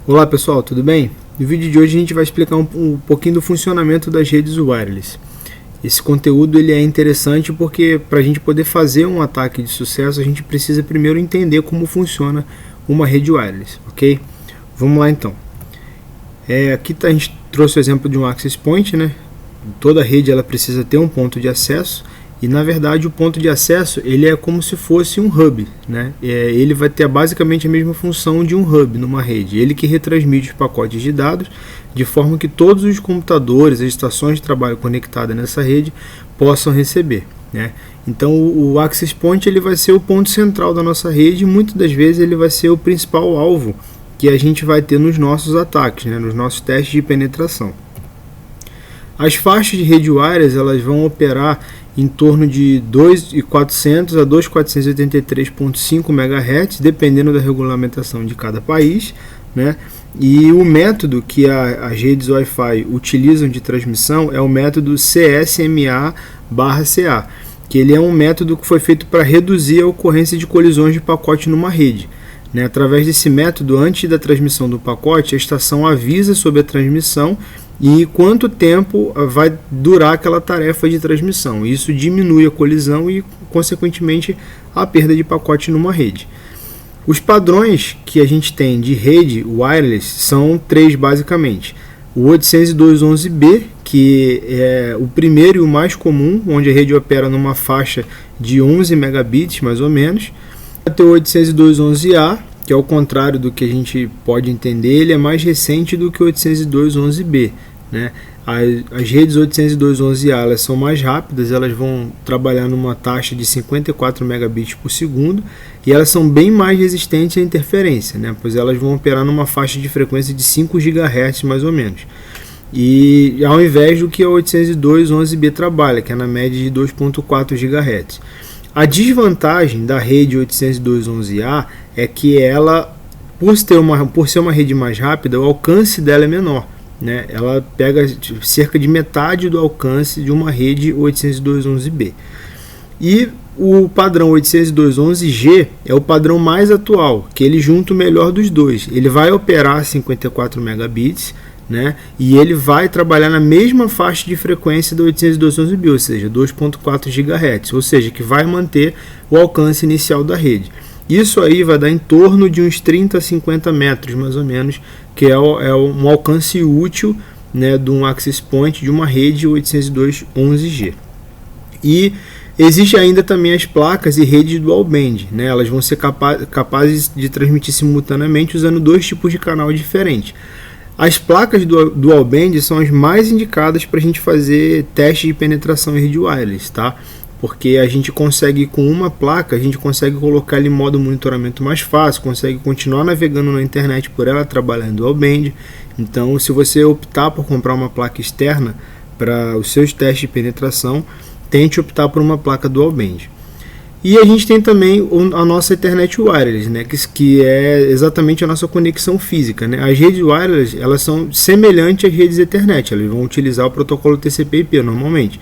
Olá pessoal, tudo bem? No vídeo de hoje a gente vai explicar um pouquinho do funcionamento das redes wireless. Esse conteúdo ele é interessante porque para a gente poder fazer um ataque de sucesso a gente precisa primeiro entender como funciona uma rede wireless, ok? Vamos lá então. Aqui a gente trouxe o exemplo de um access point, né? Toda rede ela precisa ter um ponto de acesso. E na verdade o ponto de acesso ele é como se fosse um hub, né? Ele vai ter basicamente a mesma função de um hub numa rede. Ele que retransmite os pacotes de dados de forma que todos os computadores, as estações de trabalho conectadas nessa rede possam receber, né? Então o access point ele vai ser o ponto central da nossa rede e muitas das vezes ele vai ser o principal alvo que a gente vai ter nos nossos ataques, né? Nos nossos testes de penetração. As faixas de rede wireless elas vão operar em torno de 2.400 a 2.483.5 MHz, dependendo da regulamentação de cada país, né? E o método que as redes Wi-Fi utilizam de transmissão é o método CSMA/CA, que ele é um método que foi feito para reduzir a ocorrência de colisões de pacote numa rede, né? Através desse método, antes da transmissão do pacote, a estação avisa sobre a transmissão e quanto tempo vai durar aquela tarefa de transmissão. Isso diminui a colisão e, consequentemente, a perda de pacote numa rede. Os padrões que a gente tem de rede wireless são três basicamente. O 802.11b, que é o primeiro e o mais comum, onde a rede opera numa faixa de 11 megabits mais ou menos. Até o 802.11a, que é o contrário do que a gente pode entender, ele é mais recente do que o 802.11b, né? As redes 802.11a elas são mais rápidas, elas vão trabalhar numa taxa de 54 megabits por segundo e elas são bem mais resistentes à interferência, né? Pois elas vão operar numa faixa de frequência de 5 GHz mais ou menos, e ao invés do que a 802.11b trabalha, que é na média de 2.4 GHz. A desvantagem da rede 802.11a é que ela, por ser uma rede mais rápida, o alcance dela é menor, né? Ela pega cerca de metade do alcance de uma rede 802.11b. E o padrão 802.11g é o padrão mais atual, que ele junta o melhor dos dois. Ele vai operar 54 megabits, né? E ele vai trabalhar na mesma faixa de frequência do 802.11b, ou seja, 2.4 GHz, ou seja, que vai manter o alcance inicial da rede. Isso aí vai dar em torno de uns 30 a 50 metros, mais ou menos, que é um alcance útil, né, de um access point de uma rede 802.11g. E existe ainda também as placas e redes dual band, né? Elas vão ser capazes de transmitir simultaneamente usando dois tipos de canal diferentes. As placas dual band são as mais indicadas para a gente fazer teste de penetração em rede wireless, tá? Porque a gente consegue, com uma placa, a gente consegue colocar ela em modo monitoramento mais fácil, consegue continuar navegando na internet por ela trabalhando dual band. Então, se você optar por comprar uma placa externa para os seus testes de penetração, tente optar por uma placa dual band. E a gente tem também a nossa Ethernet Wireless, né, que é exatamente a nossa conexão física, né? As redes wireless elas são semelhantes às redes Ethernet, elas vão utilizar o protocolo TCP/IP normalmente.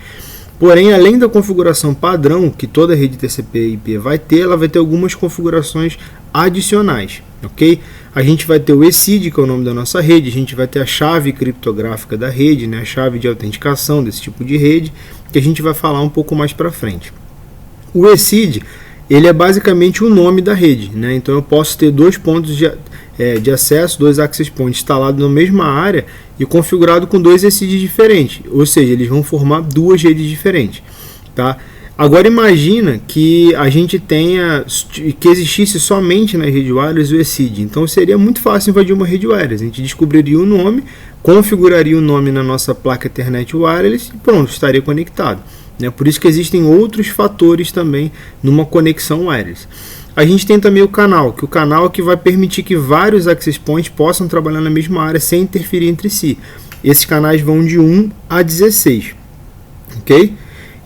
Porém, além da configuração padrão que toda rede TCP/IP vai ter, ela vai ter algumas configurações adicionais, ok? A gente vai ter o ECID, que é o nome da nossa rede, a gente vai ter a chave criptográfica da rede, né, a chave de autenticação desse tipo de rede, que a gente vai falar um pouco mais para frente. O ECID, ele é basicamente o nome da rede, né? Então eu posso ter dois pontos de acesso, dois access points instalados na mesma área e configurado com dois ECIDs diferentes, ou seja, eles vão formar duas redes diferentes, tá? Agora imagina que a gente que existisse somente na rede wireless o ECID, então seria muito fácil invadir uma rede wireless, a gente descobriria o nome, configuraria o nome na nossa placa Ethernet Wireless e pronto, estaria conectado. Por isso que existem outros fatores também numa conexão wireless. A gente tem também o canal, que é que vai permitir que vários access points possam trabalhar na mesma área sem interferir entre si. Esses canais vão de 1 a 16, ok?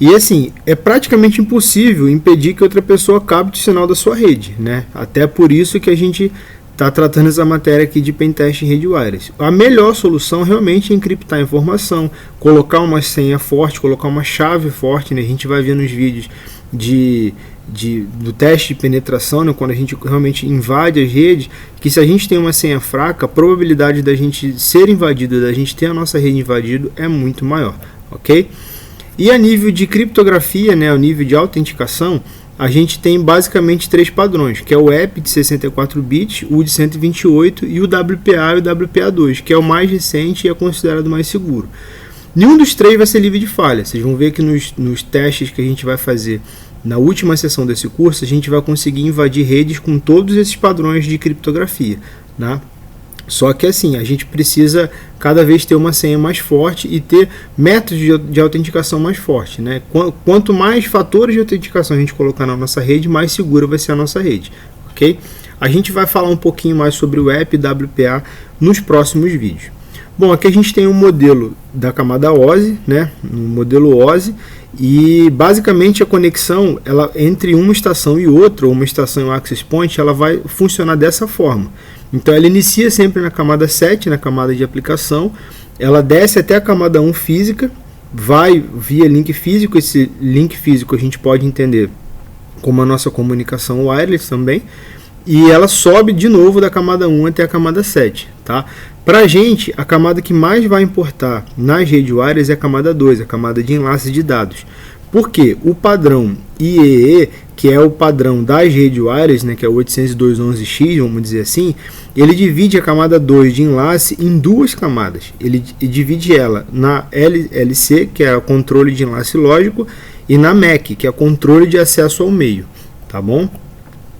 E assim, é praticamente impossível impedir que outra pessoa capte o sinal da sua rede, né? Até por isso que a gente está tratando essa matéria aqui de pentest em rede wireless. A melhor solução realmente é encriptar a informação, colocar uma senha forte, colocar uma chave forte, né? A gente vai ver nos vídeos de do teste de penetração, né, quando a gente realmente invade as redes, que se a gente tem uma senha fraca, a probabilidade da gente ser invadido, da gente ter a nossa rede invadida é muito maior, ok? E a nível de criptografia, né, o nível de autenticação, a gente tem basicamente 3 padrões, que é o EP de 64 bits, o de 128 e o WPA e o WPA2, que é o mais recente e é considerado mais seguro. Nenhum dos 3 vai ser livre de falha. Vocês vão ver que nos testes que a gente vai fazer na última sessão desse curso, a gente vai conseguir invadir redes com todos esses padrões de criptografia, né? Só que assim, a gente precisa cada vez ter uma senha mais forte e ter métodos de autenticação mais forte, né? Quanto mais fatores de autenticação a gente colocar na nossa rede, mais segura vai ser a nossa rede, ok? A gente vai falar um pouquinho mais sobre o EP e WPA nos próximos vídeos. Bom, aqui a gente tem um modelo da camada OSI, né? Um modelo OSI, e basicamente a conexão entre uma estação e outra, ou uma estação e um access point, ela vai funcionar dessa forma. Então ela inicia sempre na camada 7, na camada de aplicação, ela desce até a camada 1 física, vai via link físico. Esse link físico a gente pode entender como a nossa comunicação wireless também, e ela sobe de novo da camada 1 até a camada 7, tá? Para a gente, a camada que mais vai importar nas redes wireless é a camada 2, a camada de enlace de dados. Por quê? O padrão IEE, que é o padrão das redes wireless, né, que é o 802.11x, vamos dizer assim, ele divide a camada 2 de enlace em 2 camadas. Ele divide ela na LC, que é o controle de enlace lógico, e na MAC, que é o controle de acesso ao meio, tá bom?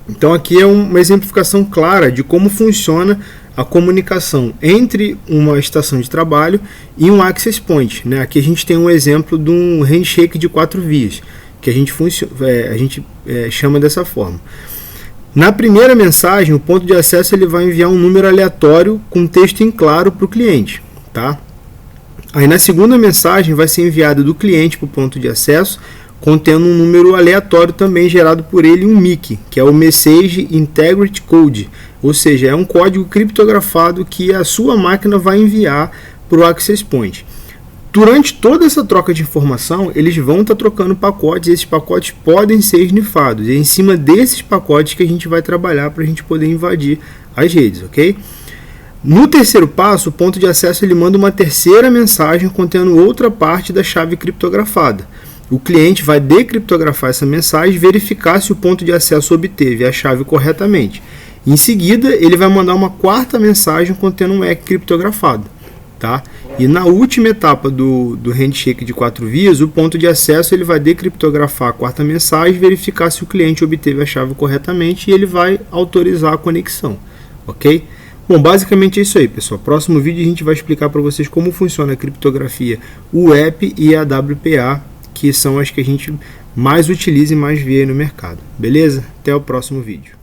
Então aqui é uma exemplificação clara de como funciona a comunicação entre uma estação de trabalho e um access point, né? Aqui a gente tem um exemplo de um handshake de 4 vias, que a gente chama dessa forma. Na primeira mensagem, o ponto de acesso ele vai enviar um número aleatório com texto em claro para o cliente, tá? Aí na segunda mensagem vai ser enviado do cliente para o ponto de acesso, contendo um número aleatório também gerado por ele, um MIC, que é o Message Integrity Code, ou seja, é um código criptografado que a sua máquina vai enviar para o access point. Durante toda essa troca de informação, eles vão estar trocando pacotes, e esses pacotes podem ser esnifados, e é em cima desses pacotes que a gente vai trabalhar para a gente poder invadir as redes, ok? No terceiro passo, o ponto de acesso ele manda uma terceira mensagem contendo outra parte da chave criptografada. O cliente vai decriptografar essa mensagem e verificar se o ponto de acesso obteve a chave corretamente. Em seguida, ele vai mandar uma quarta mensagem contendo um EC criptografado, tá? E na última etapa do handshake de 4 vias, o ponto de acesso ele vai decriptografar a quarta mensagem e verificar se o cliente obteve a chave corretamente, e ele vai autorizar a conexão, ok? Bom, basicamente é isso aí, pessoal. Próximo vídeo a gente vai explicar para vocês como funciona a criptografia, o EP e a WPA, que são as que a gente mais utiliza e mais vê no mercado. Beleza? Até o próximo vídeo.